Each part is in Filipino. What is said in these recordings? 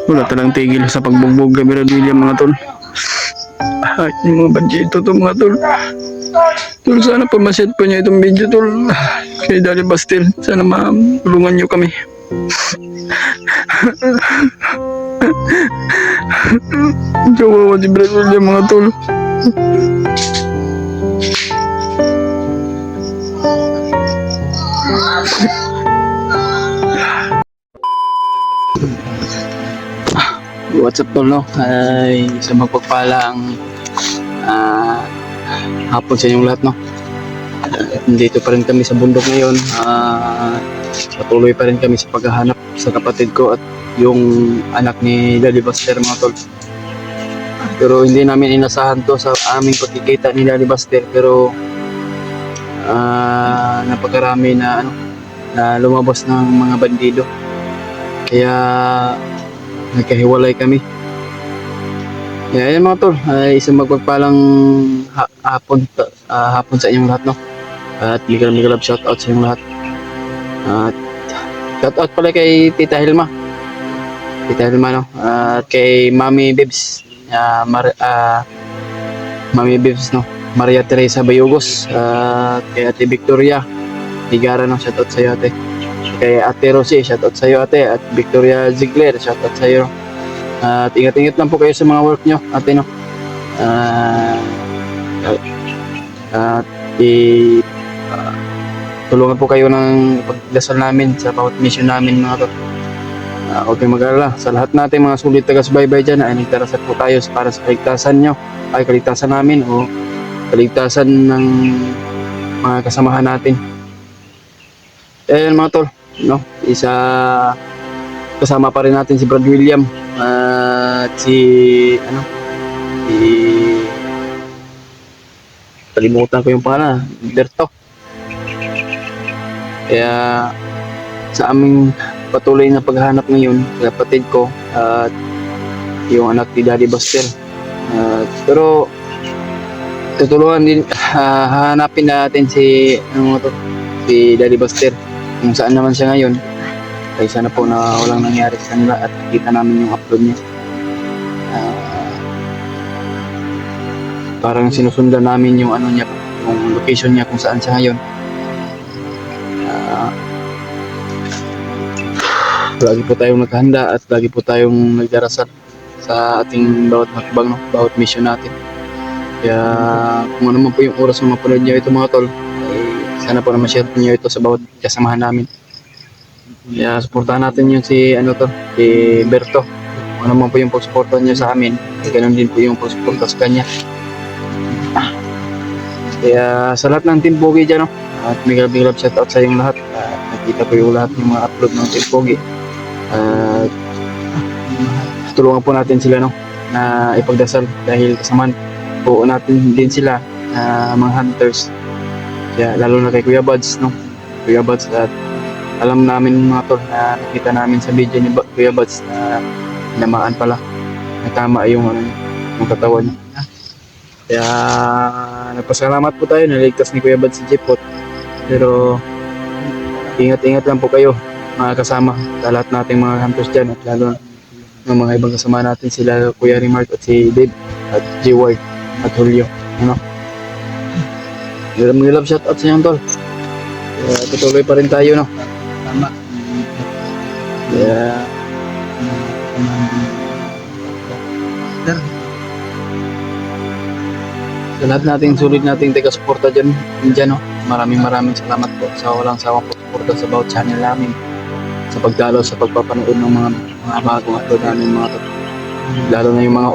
Wala talang tigil sa pagbugbog kay Brad William mga tol. Ay, yung mga badjito to mga tol. Tol, sana pa maset pa niya itong video tol. Kay Daddy Bastil, sana matulungan niyo kami. Kawawa si Brad William mga tol. What's up tol, no? Ay sa magpagpalang hapon sa inyong lahat, no? Nandito pa rin kami sa bundok ngayon. Patuloy pa rin kami sa paghahanap sa kapatid ko at yung anak ni Daddy Buster mga tol. Pero hindi namin inasahan to sa aming pagkikita ni Daddy Buster, pero napakarami na na lumabas ng mga bandido. Kaya nagkahiwalay kami. Ayan mga tol, ay isang magpagpalang hapon sa inyong lahat, no? At migalab shoutout sa inyong lahat. At shoutout pala kay Tita Hilma, no? At kay Mami Bibs, Mami Bibs, no? Maria Teresa Bayugos, at kay Ate Victoria Higara, no? Shoutout sa iyo ate. Kay Ate Rosie, shoutout sa iyo ate. At Victoria Ziegler, shoutout sa iyo. At ingat-ingat lang po kayo sa mga work nyo ate, no? At tulungan po kayo ng pagdasal namin sa bawat mission namin mga to. Huwag kayong mag-alala, sa lahat natin mga sulit taga-subaybay dyan ay nagdarasal po tayo para sa kaligtasan nyo, ay kaligtasan namin o kaligtasan ng mga kasamahan natin. Ayan mga tol, no? Kasama pa rin natin si Brad William at kalimutan ko yung pangalan, Berto. Kaya sa aming patuloy na paghahanap ngayon, kapatid ko at yung anak ni Daddy Buster. Pero tutulungan din, hahanapin natin si Daddy Buster kung saan naman siya ngayon. Kaya sana po na walang nangyari sa kanila at nakita namin yung upload niya. Parang sinusundan namin yung niya, yung location niya kung saan siya ngayon. Lagi po tayong naghahanda at lagi po tayong nagdarasal sa ating bawat hakbang, no? Bawat mission natin. Kaya kung ano man po yung oras na mapanood niyo ito mga tol, sana po na ma-share niyo ito sa bawat kasamahan namin. Kaya supportahan natin yung si Berto. Kung ano man po yung pagsuporta niya sa amin, ganoon din po yung pagsuporta sa kanya. Kaya sa lahat ng Team Pogi dyan, no? At big love shoutout sa inyong lahat. Nakita ko yung lahat ng mga upload ng Team Pogi. Tulungan po natin sila, no? Na ipagdasal dahil kasama po natin din sila mga hunters. Kaya lalo na kay Kuya Buds, no? Kuya Buds, at alam namin mga tol na nakita namin sa video ni Kuya Buds na namaan pala, natama yung yung katawan niya. Kaya nagpasalamat po tayo, naligtas ni Kuya Buds si Jeepot. Pero ingat-ingat lang po kayo mga kasama sa lahat nating mga hunters dyan, at lalo ng mga ibang kasama natin, sila Kuya Remark at si Dave at G-Ward at Julio, Love shoutout sa inyo tol. Kaya tutuloy pa rin tayo, no? Tama. Kaya sa lahat nating sulit nating taga-suporta dyan, no? Maraming salamat po sa walang sawang suporta sa bawat channel namin, sa pagdalo, sa pagpapanood ng mga bagong upload namin mga tol. Lalo na yung mga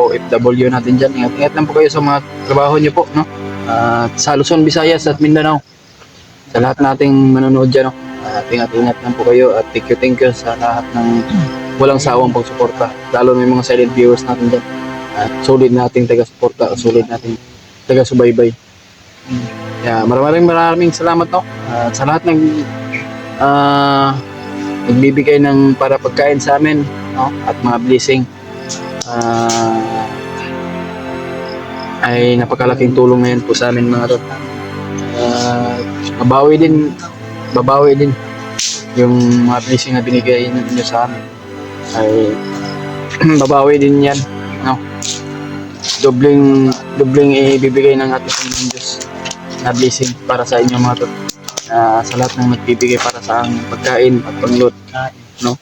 OFW natin dyan. Ingat lang po kayo sa mga trabaho nyo po, no? Sa Luzon, Visayas at Mindanao, sa lahat nating manonood dyan, no? Ingat lang po kayo at thank you sa lahat ng walang sawang pagsuporta, lalo na yung mga silent viewers natin dyan. At solid nating taga-suporta, solid nating taga-subaybay. Kaya maraming salamat, no? Sa lahat ng nagbibigay ng para pagkain sa amin, no? At mga blessing. ay napakalaking tulong na yan po sa amin mga tol. Babawi din yung mga blessing na binigay niyo sa amin ay babawi din yan, no? Dobling ibibigay ng ating Panginoon Diyos na blessing para sa inyo mga tol. Sa lahat ng nagbibigay para sa ang pagkain at panglot, no?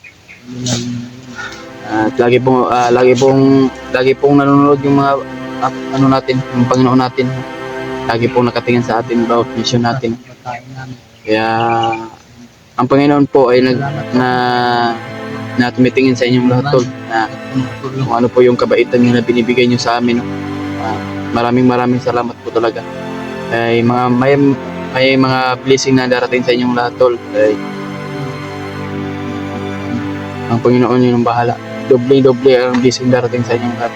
At lagi pong nanonood yung mga ano natin, yung Panginoon natin. Lagi pong nakatingin sa atin about mission natin. Kaya ang Panginoon po ay na tumitingin sa inyong lahat tol, na kung ano po yung kabaitan niyo na binibigay niyo sa amin. Maraming salamat po talaga. Ay may mga blessing na darating sa inyong lahat tol. Ay, ang Panginoon yun ang bahala. Doble ang blessing darating sa inyong lahat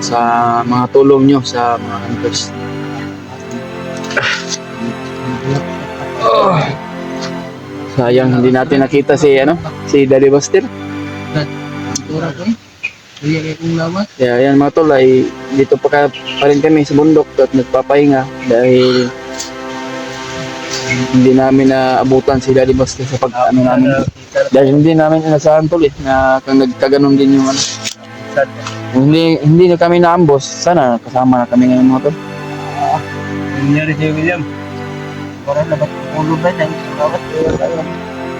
sa mga tulong nyo sa mga anniversary. Sayang hindi natin nakita si Daddy Buster. Kaya yan mga tol, ay dito pa rin kami sa bundok at nagpapahinga dahil hindi namin naabutan si Daddy Buster sa pag-ano namin. Dahil hindi namin inasahan tol na kung nagkaganon din yung hindi na kami naambos. Sana kasama na kami ngayon mga tol. Nangyari si William. Parang dapat ulo ba yan?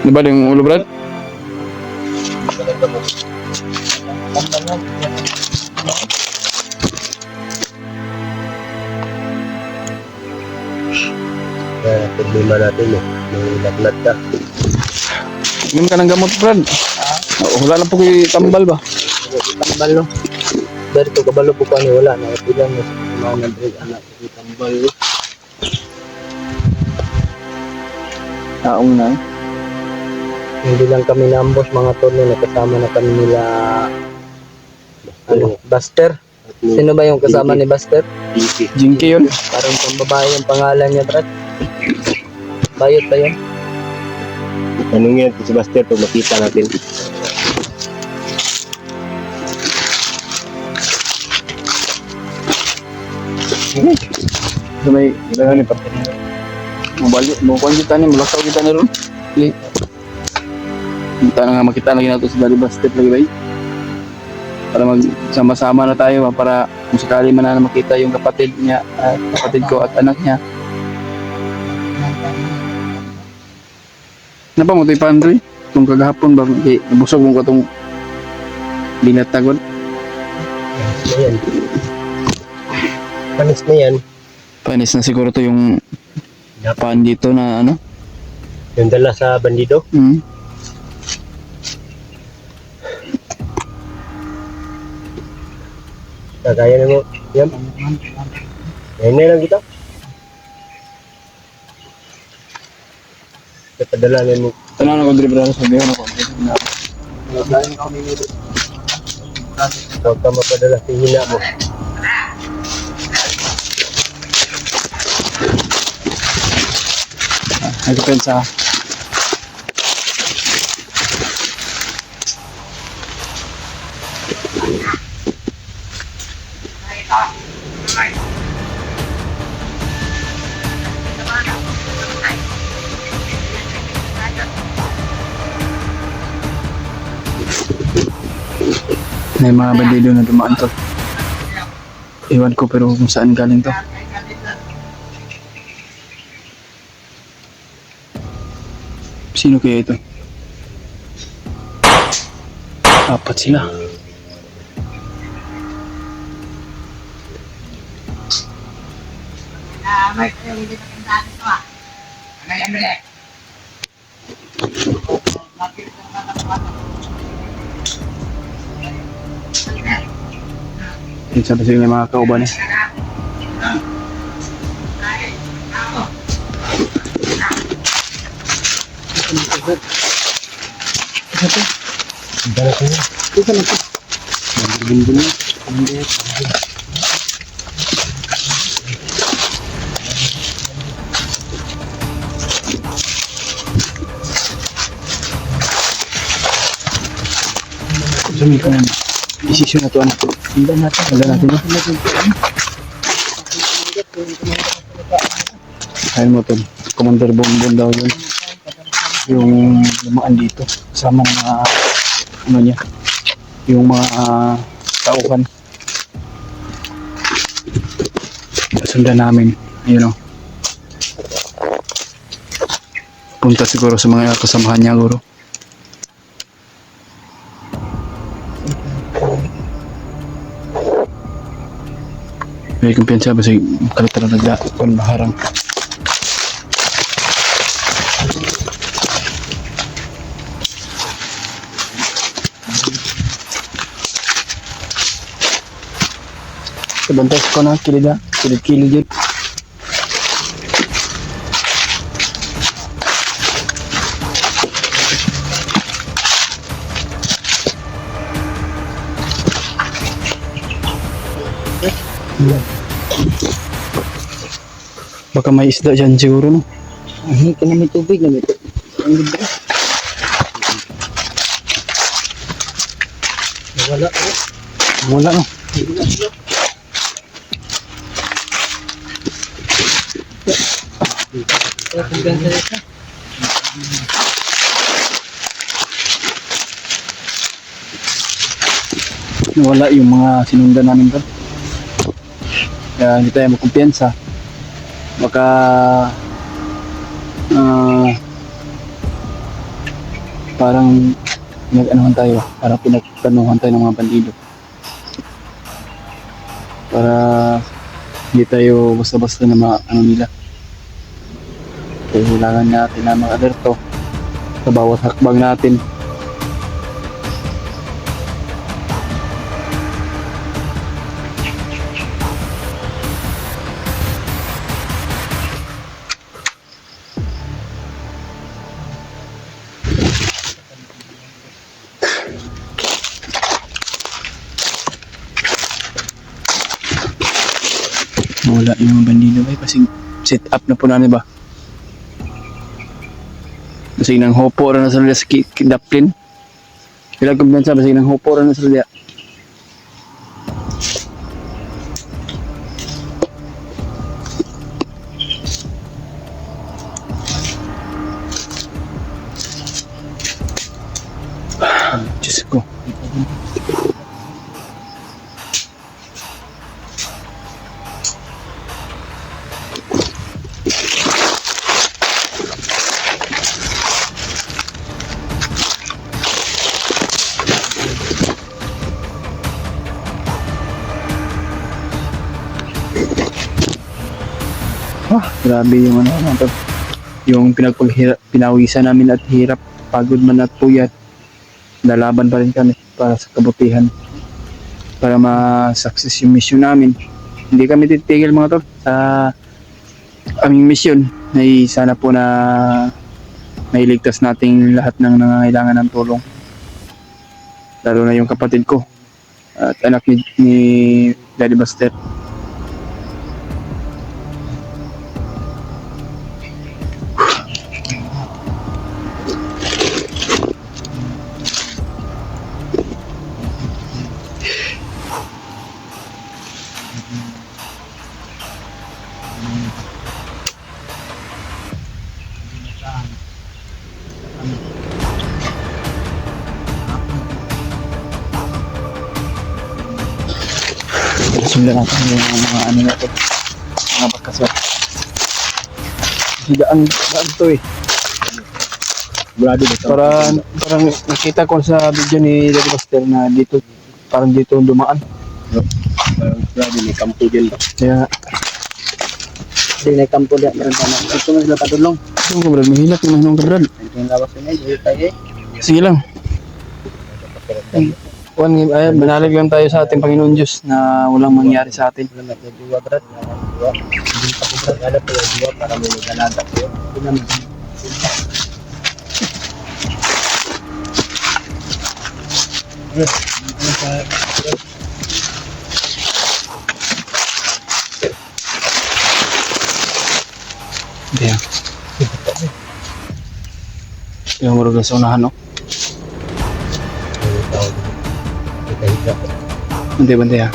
Di ba yung ulo Brad? Problema natin may laklat ka. Inom ka ng gamot Brad. Wala lang po kayo tambal ba? Tambal no? Dari to kabalo po pa ni wala na. Bilang na sa mga nandri anak ko tambal no? Taong na. Hindi lang kami naambos mga tol, nakasama na kami nila Buster. Sino ba yung kasama ni Buster? Jinky yun. Parang pambabae yung pangalan niya, Brad. Bayot ba yun? Anong yan si Buster pag makita natin? So may ilan ni pati. Mukhaan kita ni, malakaw kita ni ron. Kita na nga makita lagi nato sa Daddy Buster lagi ba? Para magsama-sama na tayo para kung sakali man na makita yung kapatid niya, kapatid ko at anak niya. Napa mo tayo Pandre? Itong kagahapon ba? Nabusog mo ko itong binatagon? Ayan. Panis na yan. Panis na siguro to yung pan dito na ano? Yung dala sa bandido. Kagaya na mo. Yan. Yan na lang kita. Padala na mo. Tanong na ko Dre brother, sabihan ako. Huwag ka mapadala sa hina mo. Nagpensa. May mga bandido na dumaan to. Iwan ko pero kung saan galing to. Sino kaya ito? Apat sila. Sabi sila may mga kauban eh. Desisyon na to anak. Sundan natin. Wala natin no? Ayun mo to. Commander Bonbon daw yun. Yung lumaan dito. Kasama ng mga ano niya. Yung mga tauhan. Sundan namin. Ayun o. Punta siguro sa mga kasamahan niya guro. May kumpiyansa ba sa kalitra nagda kung maharang. Kebantas ko na kilid yun. Baka may isda dyan siguro no. Ay, ka na may tubig na may tubig. Ang libre. Wala. Wala no. Wala yung mga sinundan namin doon. Kaya hindi tayo magkumpiyansa. Baka parang nag-anuhan tayo, parang pinagtanuhan tayo ng mga bandido. Para hindi tayo basta-basta na ano nila. Kailangan natin na mag-alerto sa bawat hakbang natin. Wala yung mga bandido ba? Kasi set up na po na ba? Kasi nang hopo rin na sa lila sa kidaplin. Kailang kumpiyansa, kasi nang hopo rin na sa lila. Diyos ko. Grabe yung ano natin. Yung pinawisan namin at hirap, pagod man at puyat. Lalaban pa rin kami para sa kabutihan. Para ma-success yung mission namin. Hindi kami titigil mga tol sa aming mission. Ay sana po na mailigtas nating lahat ng nangangailangan ng tulong. Lalo na yung kapatid ko at anak ni Daddy Buster. Sundan natin yung mga ano natin, mga bakasyon. Daan to eh. Parang nakita ko sa video ni Daddy Buster na dito, parang dito dumaan. Grabe, may kampo din ba? Kaya, Hindi na kampo diya. Meron pa na. Ito mo sila patulong. yung kabrad, mahilap yung mahinong kabrad. Ito yung lawas na yun. Tayo eh. Sige lang. Banalig lang tayo sa ating Panginoon Diyos na walang mangyari sa atin. Salamat na diwa, brad. Diwa. Hindi pa ko brad. Alam ko yung diwa para may nagalaga ko. Ito naman. Ayan. Yung marunong sa unahan, no? Ito higa. Bantay ha.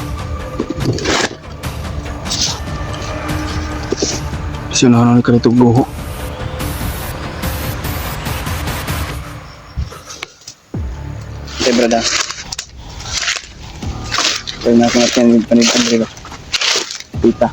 Kasi unahan ka nitong buho. Okay, brada. Kaya na ako natin yung panitan dito. Pita.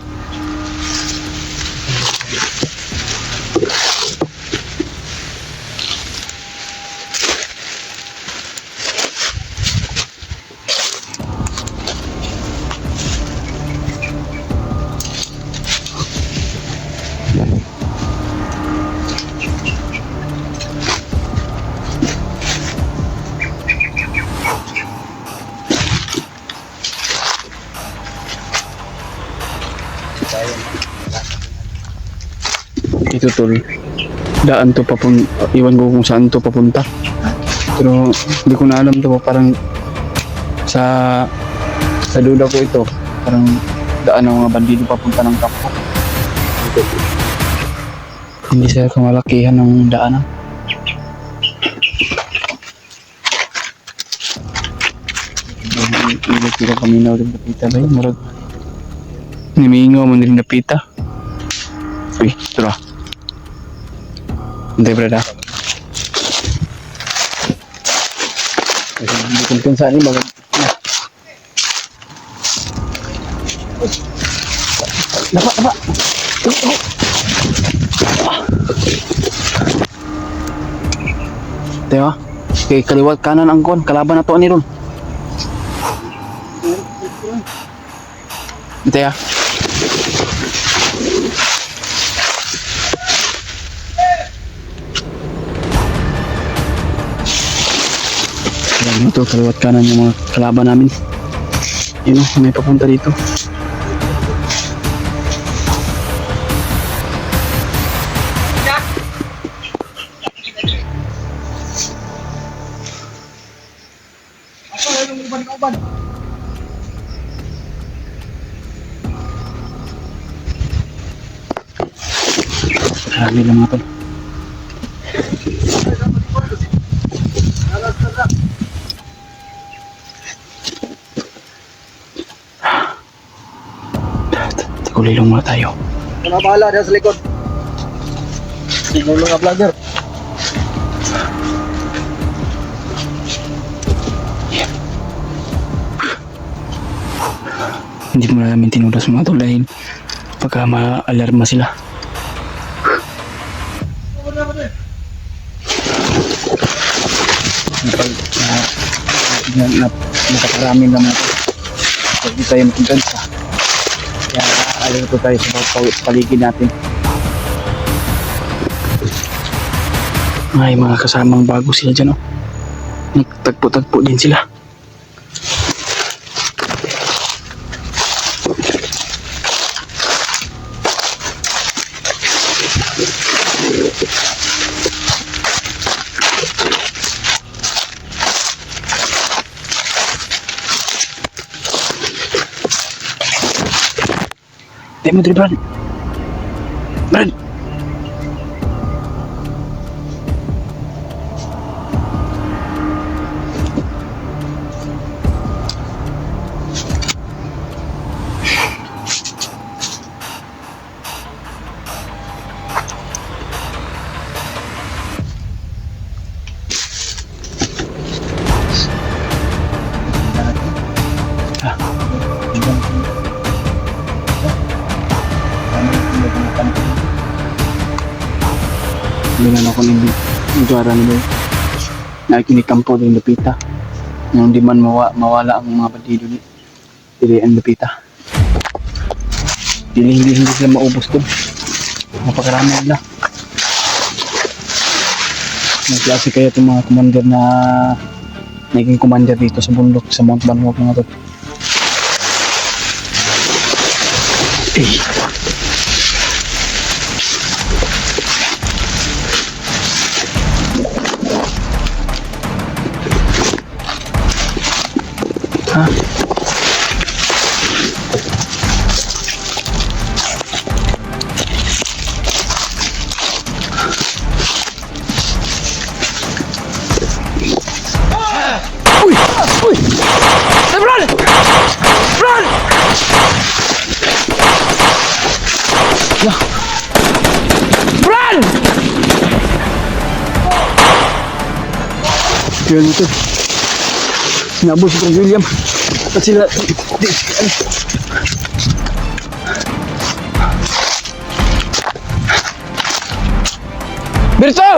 Ito tol, daan to iwan ko kung saan to papunta. Pero hindi ko na alam to, parang sa duda ko ito, parang daan ng mga bandido papunta ng kampo. Hindi sila kamalakihan ng daanan. Hindi sila paminaw rin napita ba yun? Murag nimiingaw mo rin napita. Uy, tara. Hindi, brada. Kasi kung saan yung mga... Lapa! Tayo, kay kaliwat kanan ang kon, kalaban na to ni ron. Tayo. Ito, kaliwat kanan yung mga kalaban namin. Yun, may papunta dito. Grabe lang mga tol. Kulilong muna tayo. Mga bahala dyan sa likod. Sino mga vlogger? Hindi mo namin tinudas mga tol dahil pagka ma-alarma sila. Nakakarami naman ito. Hindi tayo makigansa. Kaya alerto tayo sa paligid natin. Ay, mga kasamang bago sila dyan, oh. Nagtagpo-tagpo din sila. Tayo mo dali, Brad. Brad! Dengan ako ng juara nila. Nakikinikampo din Lupita. Nung di man mawala ang mga bandido ni Dili ang Lupita. Hindi sila maubos doon. Napakarami nila. Nagklase kaya itong mga commander na naging commander dito sa bundok sa Mount Banwag mga to. Ha? Uy! Uy! Sebral! Kaya dito. Sinabos si Prince William. At sila... Berto!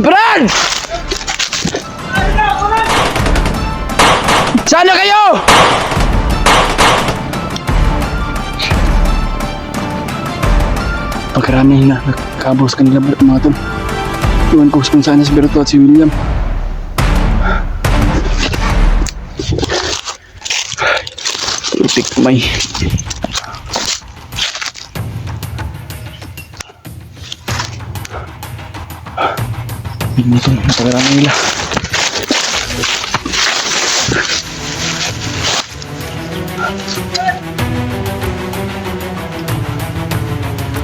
Brad! Sana kayo! Pagkarami na nakabos kanila mga tol. Iwan ko kung saan si Berto at si William. Itik kamay. Hindi tol, napakarami nila.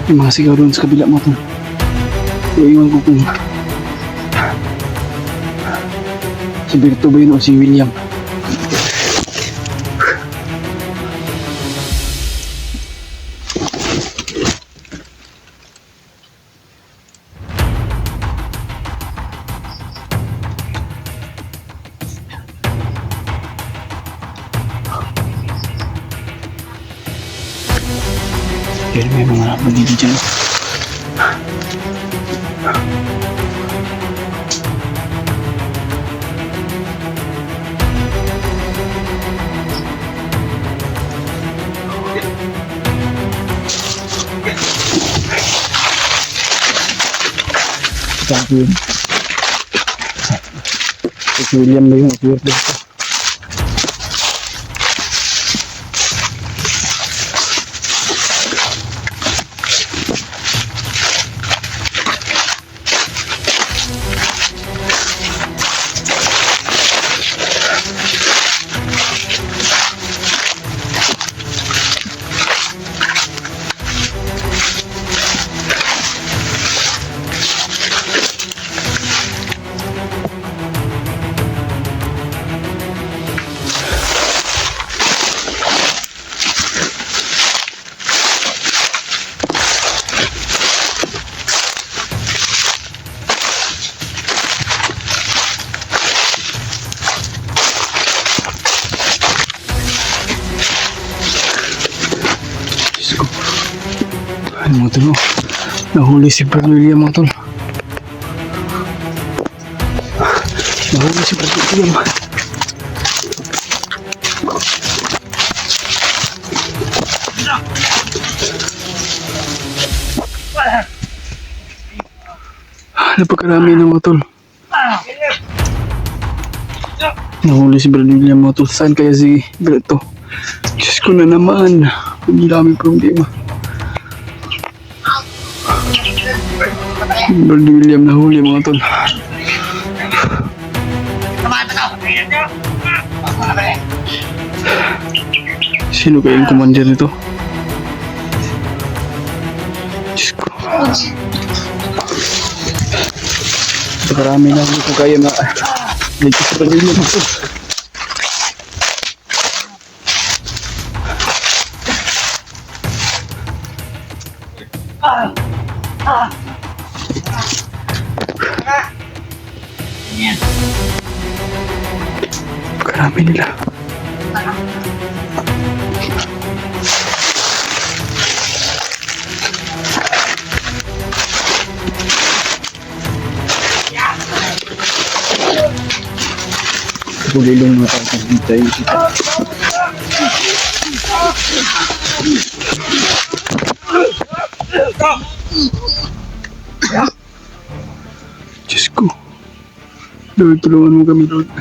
Yung mga sigaw doon sa kabila mo tol. Iwan ko kung si Berto ba yun o si William. Pero may mga bandito dyan. Sabi yun. Si William ba yun? Si William. Ano mga tol? Nahuli si Brad William mga tol. Nahuli si Brad William. Napakarami na mga tol. Nahuli si Brad William mga tol. Saan kaya si Brad to? Diyos ko na naman. Hindi dami problema. Brad William nahuli mga tol. Sino kaya yung commander nito? Diyos ko. Napakarami na hindi ko kaya na ligtas Brad William mga tol. Napakarami nila. Bulilong mga tayo dito. Diyos ko. Lord, tulungan mo kami, Lord.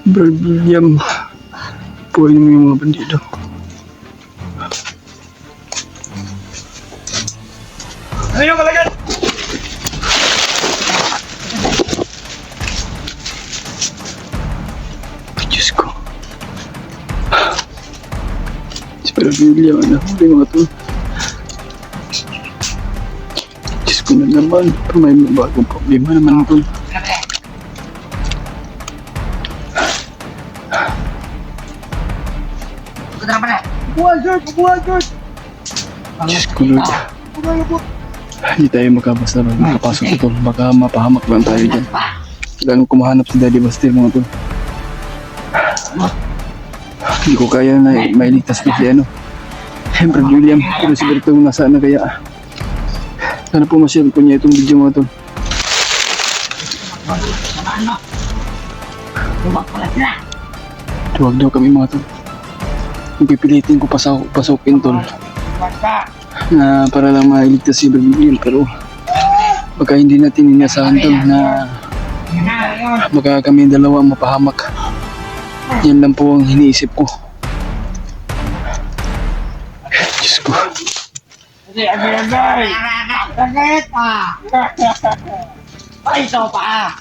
Brad William. Puhayin mo yung mga bandido. Ano yung kalagan? Diyos ko. Si Brad William, nahuli mga to. Diyos ko na naman. May bagong problema naman ito. Diyos ko, Lord. Hindi tayo makabasa na makapasok ito. Baka mapahamak lang tayo dyan. Ganun ko mahanap si Daddy Buster mga tol. Hindi ko kaya na mailigtas ko si ano. Siyempre William, pero si Berto nasaan na kaya. Sana po ma-share po niya itong video mga tol. Huwag daw kami mga tol. Kung pipilitin ko pasukin tol. Na para lang mailigtas si William, pero baka hindi natin inasahan tol na baka kami dalawa mapahamak. Yan lang po ang iniisip ko. Diyos ko. Ay, sopa!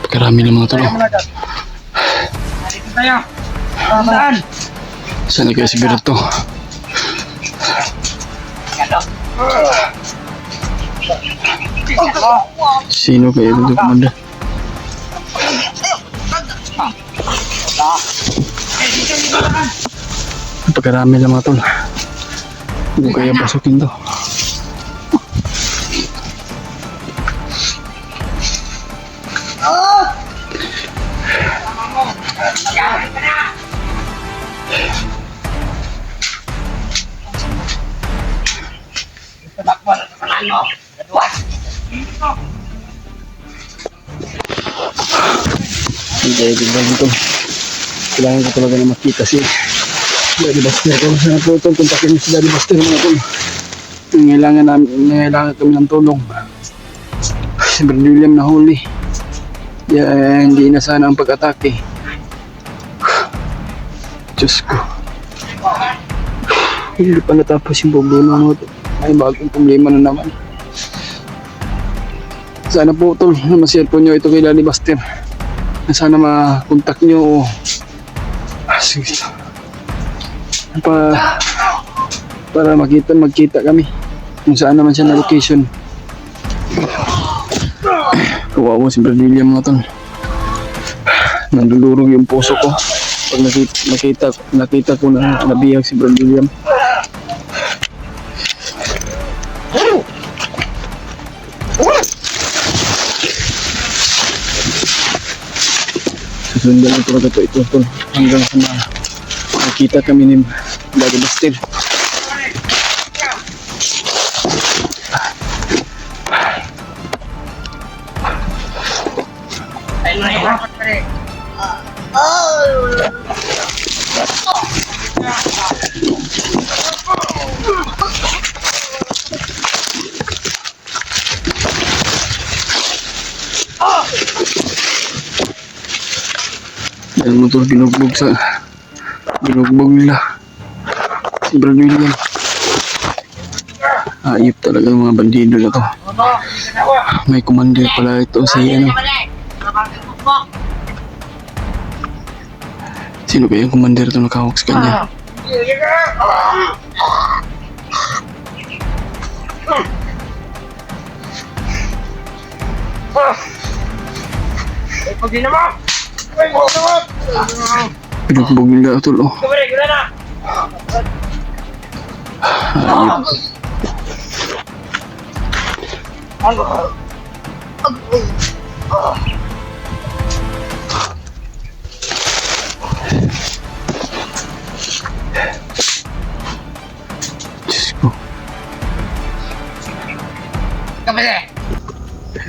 Pagkarami ng mga tol. Saan? Saan na kaya si Berto? Sino kaya ito kumanda? Pagkarami ng mga tol. Hindi ko kaya pasukin to. Hindi, tignan ko. Kailangan ko talaga na makita si Daddy Buster ko. Sana po ito, kontakin si Daddy Buster mga tol. Nangailangan kami ng tulong. Si Brad William nahuli. Hindi na sana ang pag-atake. Diyos ko. Hindi pa natapos yung problema mo to. May bagong problema na naman. Sana po tol, ma-share po nyo ito kay Daddy Buster. Sana ma-contact nyo o sige. Para magkita kami kung saan naman siya na location. Kawawa si Brad William mga tol. Nandulurog yung puso ko pag nakita ko na nabihag si Brad William. Susundan ko talaga ito tol hanggang sa makita kami ni Daddy Buster. Dahil mo ito binugbog nila si Brad William. Ayip talaga ng mga bandido na to. May commander pala ito si ano. Sino kaya yung commander ito nakahawak sa kanya? Binugbog nila ito oh. Ayip. Diyos ko.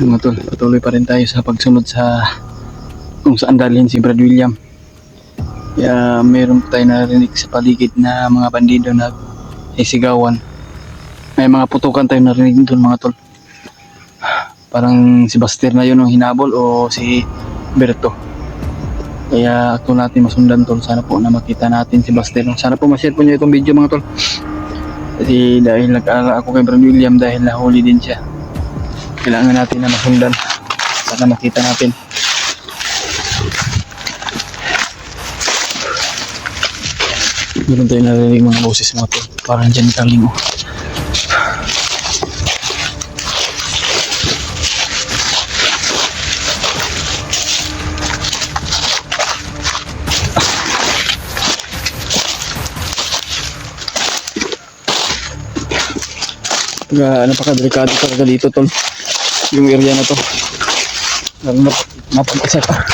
Mga tol, patuloy pa rin tayo sa pagsunod sa kung saan dalhin si Brad William. Kaya meron pa tayo narinig sa paligid na mga bandido na isigawan. May mga putukan tayo narinig doon mga tol. Parang si Buster na yun ang hinabol o si Berto. Kaya ito natin masundan tol. Sana po na makita natin si Baster. Sana po ma-share po nyo itong video mga tol. Kasi dahil nag-aalala ako kay Brad William dahil nahuli din siya. Kailangan natin na masundan. Sana makita natin. Meron tayo narinig mga boses mga tol. Parang dyan kaling oh. Napaka-delikado talaga dito tol. Yung area na to. Lalo na napag-isa pa.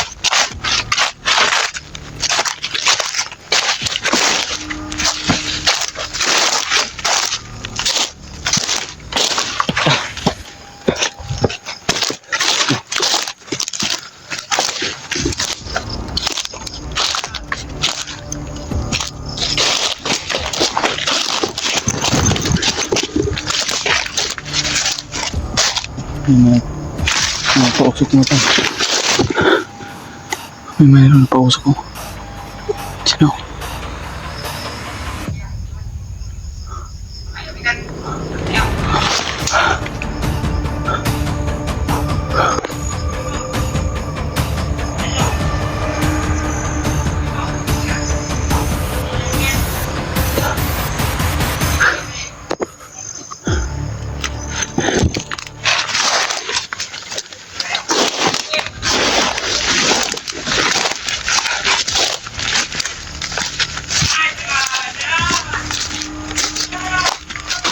May pausok mo ito. May mayroon pausok ko. Sino?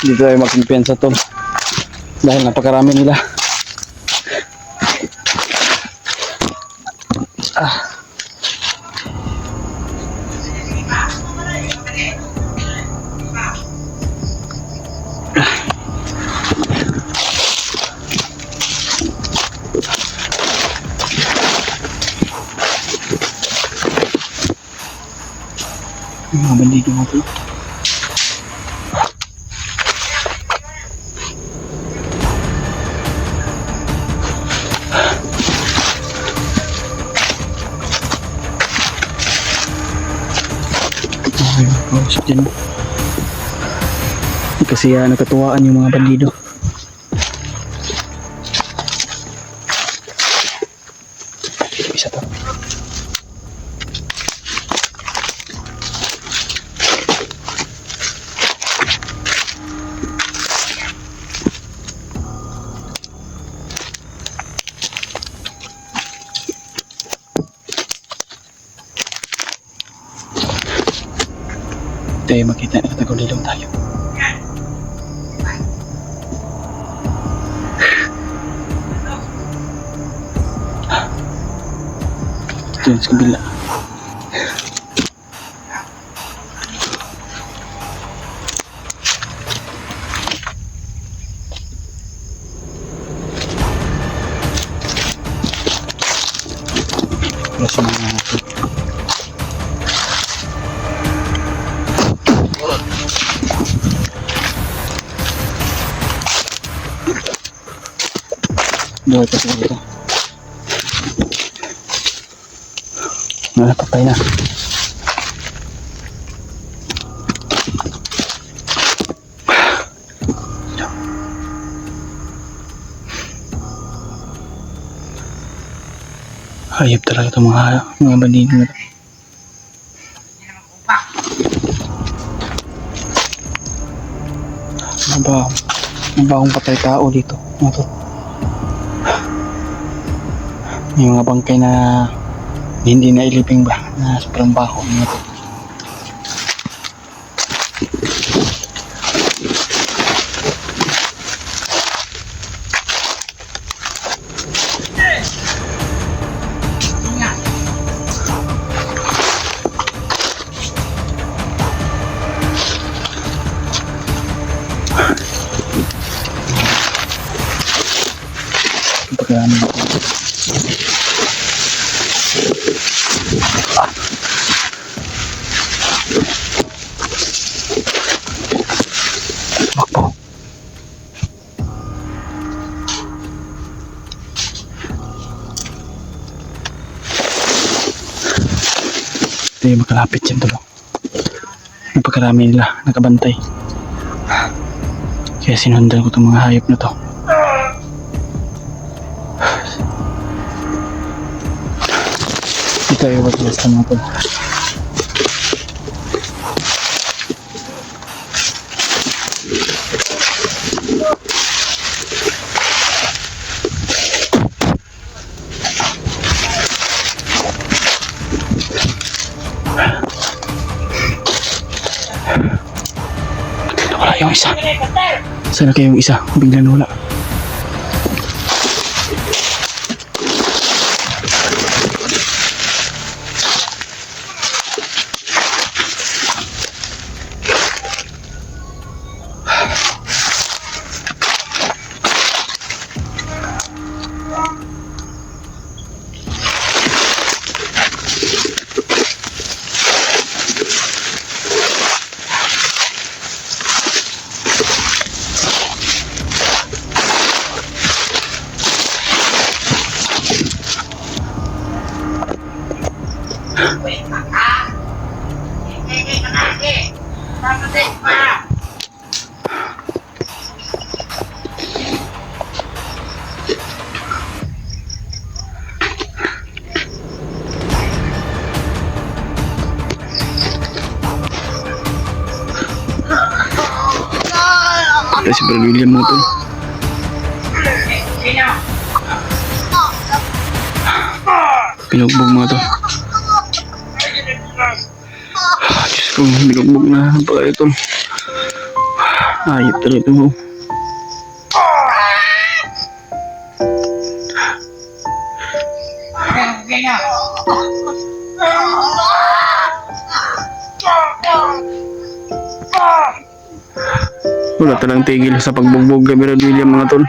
Dito tayo magkumpiyansa tol. Dahil napakarami nila. Mga bandido mo tol. Pausok dyan. Kasi nagkatuwaan yung mga bandido. Isa to. Tayo makita na katagulilong tayo. Ito yung sa kabila. Kasi mga natin. Buhay pa sila dito. Patay na. Hayop talaga itong mga bandido na ito. Mabahong patay tao dito. Ito. Yung mga bangkay na hindi na iliping ba na sobrang baho mga ito. Pagkaano ito. Bakbo. tayo makalapit dyan tol. Napagkarami nila, nakabantay. Kaya sinundan ko itong mga hayop na to. Hindi tayo basta mga tol. Wala yung isa. Sana kayo yung isa? Biglang wala. Kaya si Brad William mo tol. Binugbog mga to. Diyos ko, binugbog na pala ito. Ayip talaga ito mo. Wala talang tigil sa pagbugbog kay Brad William mga tol.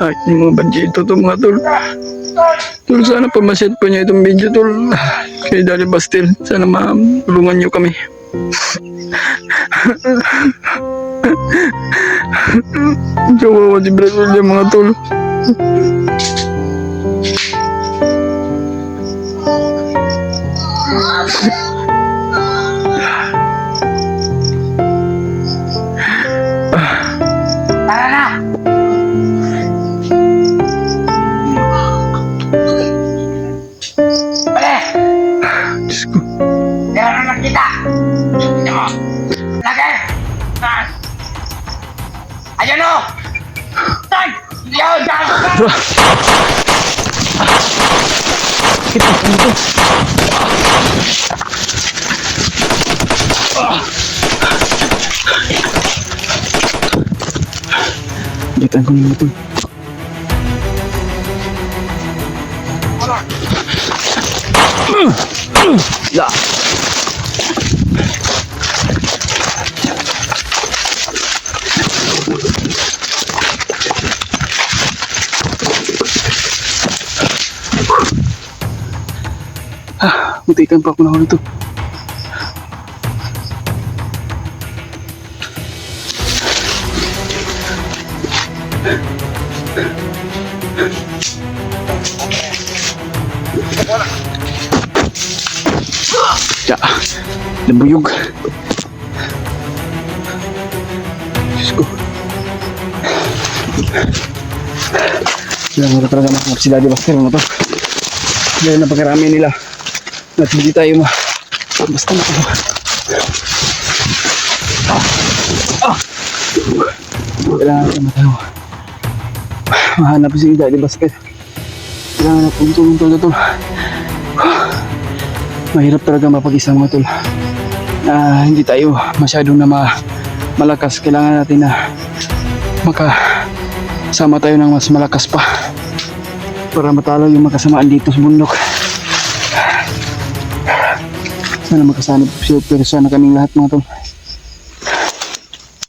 Ay, yung mga banjito to mga tol. Tol, sana pamaset pa niya itong video tol. Kay Daddy Bastil, sana matulungan niyo kami. Kawawa si Brad William mga tol. Tara na! Pare! Diyos ko. Meron na kita! Ito mo! Lagi! Ayan o! Tay! Yun! Kita ko ito. Litan ko nila tol. Ya. Mutikan pa ako na ito. Ya, nabuyog. Diyos ko. Kailangan ko talaga makamap si Daddy Bastil mo to. Dahil napakarami nila. At hindi tayo basta makamap. Kailangan natin matayo. Mahanap si Daddy Bastil. Kailangan natin tulong talaga to. Mahirap talaga mapag-isa mga tol. Hindi tayo masyadong na malakas. Kailangan natin na makasama tayo ng mas malakas pa para matalo yung makasamaan dito sa bundok. Sana makasanap siya, pero sana kaming lahat mga tol.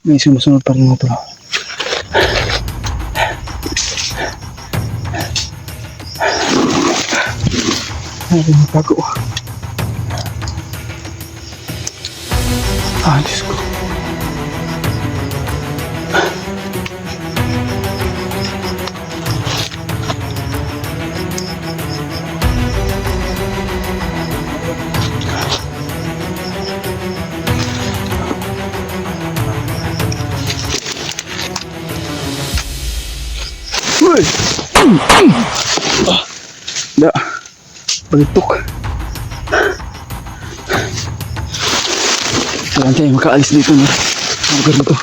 May sumusunod pa rin mga tol. Ay, magbago. Diyos ko. Da. Balitok. Kailangan tayo makaalis dito na. Ang lugar na to.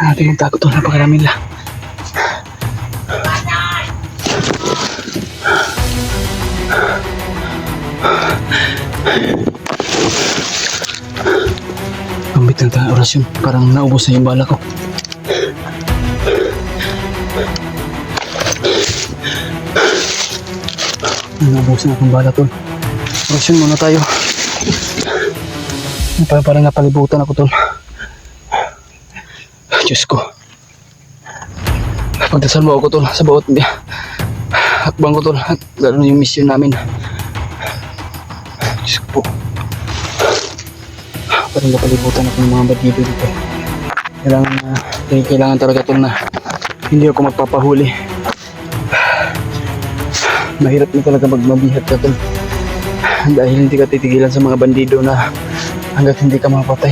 Natin yung takot to. Napakarami nila. Pambit ng tayong orasyon. Parang naubos na yung bala ko. Naubos na akong bala tol. Orasyon muna tayo. Parang napalibutan ako tol. Diyos ko. Pagdasal mo ako tol sa bawat hakbang ko tol. At lalo na yung mission namin. Diyos ko po. Parang napalibutan ako ng mga bandido dito. Kailangan talaga tol na hindi ako magpapahuli. Mahirap na talaga magmabihat ka tol. Dahil hindi ka titigilan sa mga bandido na hanggat hindi ka mapatay.